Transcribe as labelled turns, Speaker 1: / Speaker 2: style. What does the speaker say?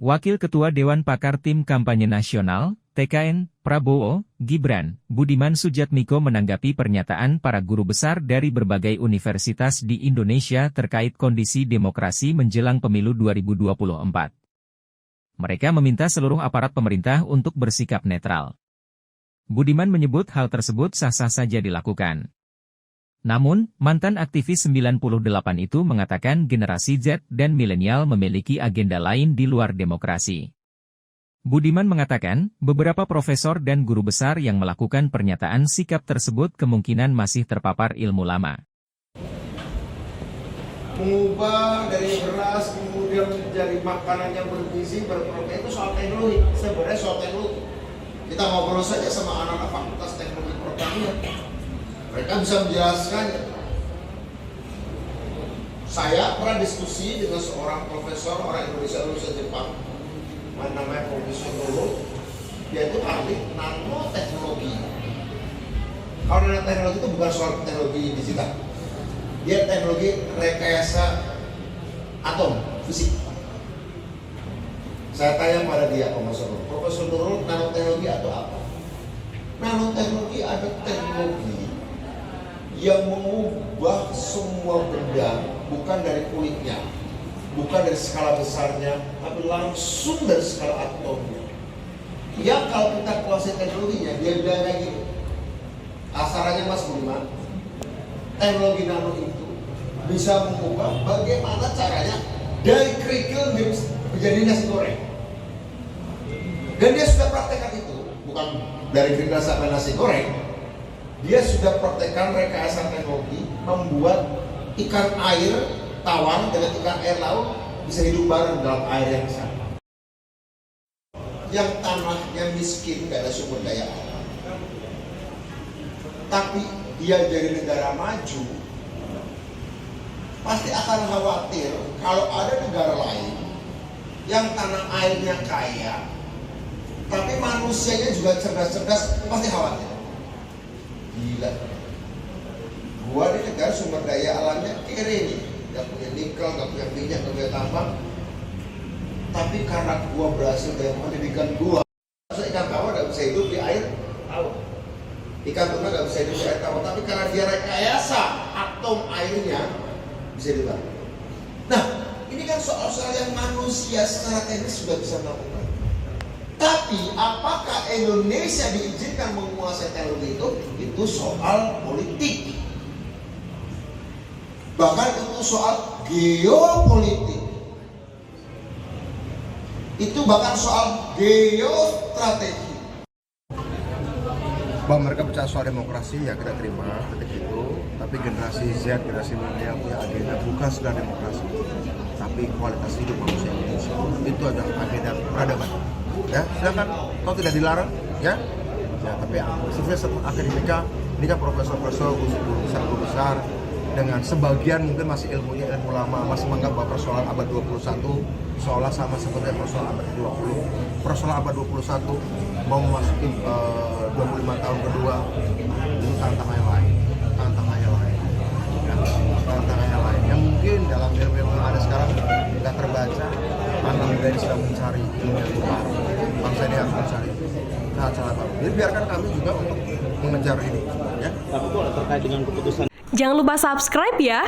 Speaker 1: Wakil Ketua Dewan Pakar Tim Kampanye Nasional, TKN, Prabowo, Gibran, Budiman Sujatmiko menanggapi pernyataan para guru besar dari berbagai universitas di Indonesia terkait kondisi demokrasi menjelang pemilu 2024. Mereka meminta seluruh aparat pemerintah untuk bersikap netral. Budiman menyebut hal tersebut sah-sah saja dilakukan. Namun, mantan aktivis 98 itu mengatakan generasi Z dan milenial memiliki agenda lain di luar demokrasi. Budiman mengatakan, beberapa profesor dan guru besar yang melakukan pernyataan sikap tersebut kemungkinan masih terpapar ilmu lama.
Speaker 2: Mengubah dari beras kemudian menjadi makanan yang bergizi, berprotein itu soal teknologi. Sebenarnya soal teknologi. Kita ngobrol saja sama anak-anak fakultas teknologi pertanian. Mereka bisa menjelaskan. Saya pernah diskusi dengan seorang profesor orang Indonesia lulusan Jepang, namanya Profesor Nurul. Dia itu ahli nanoteknologi. Kalau nanoteknologi itu bukan soal teknologi digital, dia teknologi rekayasa atom fisik. Saya tanya pada dia, Profesor Nurul, nanoteknologi atau apa? Nanoteknologi ada teknologi yang mengubah semua benda, bukan dari kulitnya, bukan dari skala besarnya, tapi langsung dari skala atomnya. Ya kalau kita kuasai teknologinya, dia bilang kayak gini, asarannya Mas Budiman, teknologi nano itu bisa mengubah bagaimana caranya dari kerikil menjadi nasi goreng. Dan dia sudah praktekkan itu, bukan dari kerikil sampai nasi goreng. Dia sudah praktekkan rekayasa teknologi membuat ikan air tawar dengan ikan air laut bisa hidup bareng dalam air yang sama. Yang tanahnya miskin, gak ada sumber daya alam, tapi dia jadi negara maju, pasti akan khawatir kalau ada negara lain yang tanah airnya kaya, tapi manusianya juga cerdas-cerdas, pasti khawatir. Gila, gua di negara sumber daya alamnya kere nih, gak punya nikel, gak punya minyak, gak punya tambang, tapi karena gua berhasil dengan pendidikan gua, ikan tawar gak bisa hidup di air tawar, ikan tuna gak bisa hidup di air tawar, tapi karena dia rekayasa atom airnya bisa hidup. Nah, ini kan soal-soal yang manusia secara teknis sudah bisa melakukan. Tapi apakah Indonesia diizinkan menguasai teknologi itu soal politik. Bahkan itu soal geopolitik. Itu bahkan soal geostrategi.
Speaker 3: Bahwa mereka bicara soal demokrasi, ya kita terima ketika itu. Tapi generasi Z, generasi milenial punya agenda bukan sekedar demokrasi, tapi kualitas hidup manusia Indonesia. Itu adalah agenda peradaban. Ya, silakan, kalau tidak dilarang, ya. Ya, tapi sukses akademika, ini kan profesor-profesor, guru besar, dengan sebagian mungkin masih ilmunya ilmu lama, masih menganggap bahwa persoalan abad 21 seolah sama seperti persoalan abad 20. Persoalan abad 21 mau memasuki 25 tahun kedua, itu tantangannya lain, tantangannya lain, ya, tantangannya lain. Yang mungkin dalam ilmu yang ada sekarang nggak terbaca. Anak muda ini sedang mencari ilmu yang baru, bangsa ini harus mencari cara baru. Jadi biarkan kami juga untuk mengejar ini, ya.
Speaker 4: Tapi itu terkait dengan keputusan.
Speaker 5: Jangan lupa subscribe ya.